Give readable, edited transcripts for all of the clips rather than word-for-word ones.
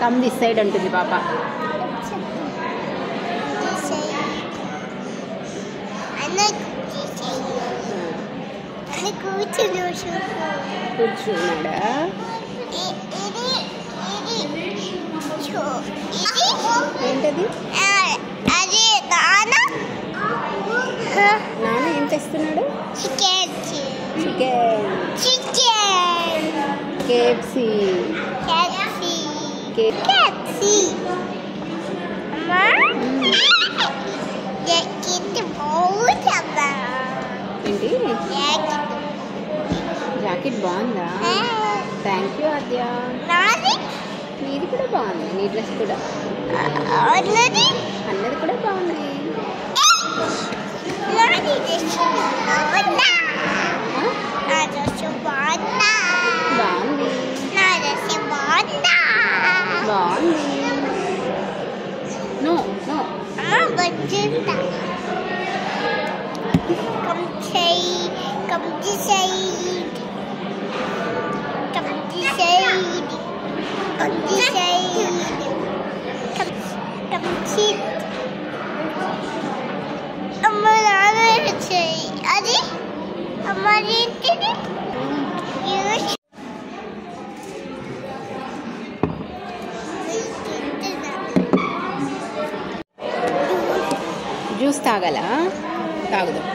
Come this side అంటుంది పాప. కూర్చున్నాడా? ఏంటది? నాన్న ఏం తెస్తున్నాడు? చికెన్. కేఎఫ్సి. ఏంటి? జాకెట్ బాగుందా? థ్యాంక్ యూ ఆద్య. నీది కూడా బాగుంది. నీ డ్రెస్ కూడా అన్నది కూడా బాగుంది. బాగుంది. నో నో అది అమ్మాది జ్యూస్ తాగలా? తాగుదాం.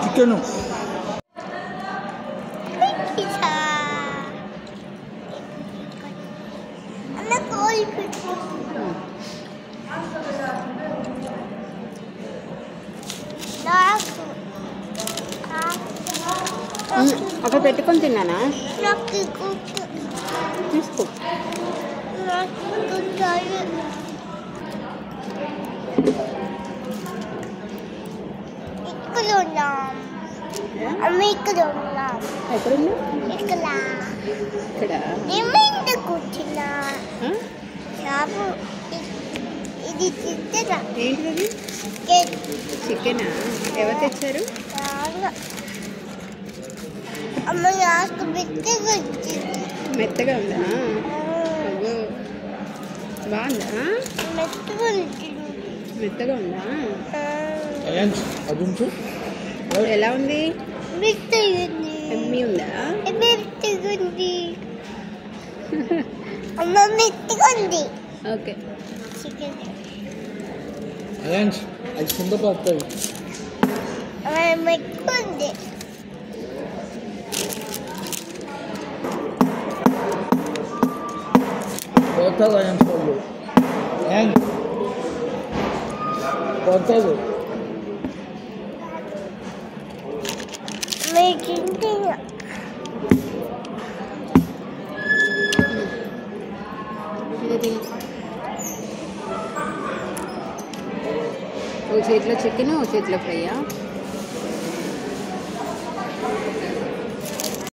చికెన్ అక్కడ పెట్టుకొని తిన్నానా? తీసుకో. ఎక్కడున్నా? ఇక్కడ కూర్చున్నా. ఇది ఏంటిది? చికెనా? ఎవరు తెచ్చారు? అమ్మ నాకు మెత్తగా ఉందా? బాగుందా? మెత్తగా ఉందా? ఎలా ఉంది? ఎమ్మి ఉందా? అమ్మ మెత్తగా ఉంది. ఓకే. చికెన్ అది కింద పడుతుంది. మెత్తుంది. పోతుంది పోతుంది. ఓ చేతిలో చికెన్, ఓ చేతిలో ఫ్రైయా?